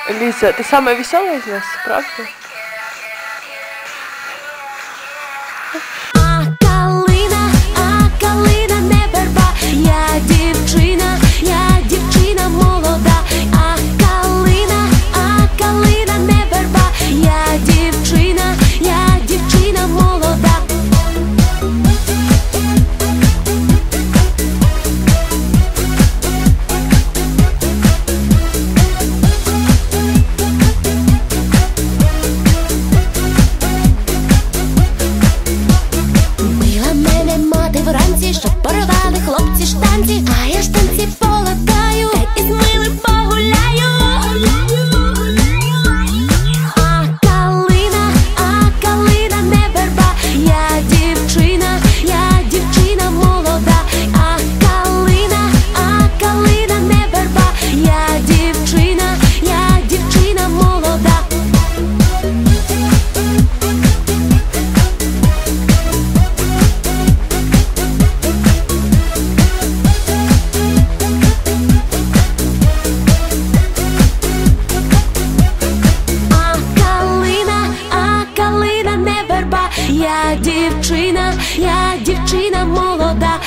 Лиза, ты самая веселая из нас, правда? А калина не верба, я дівчина молода. А калина не верба, я дівчина молода. Вранці, щоб порвали хлопці штанці, а я штанці полатаю, та із милим погуляю. А калина не верба, я дівчина молода. А калина не верба, я дівчина молода. Я дівчина молода.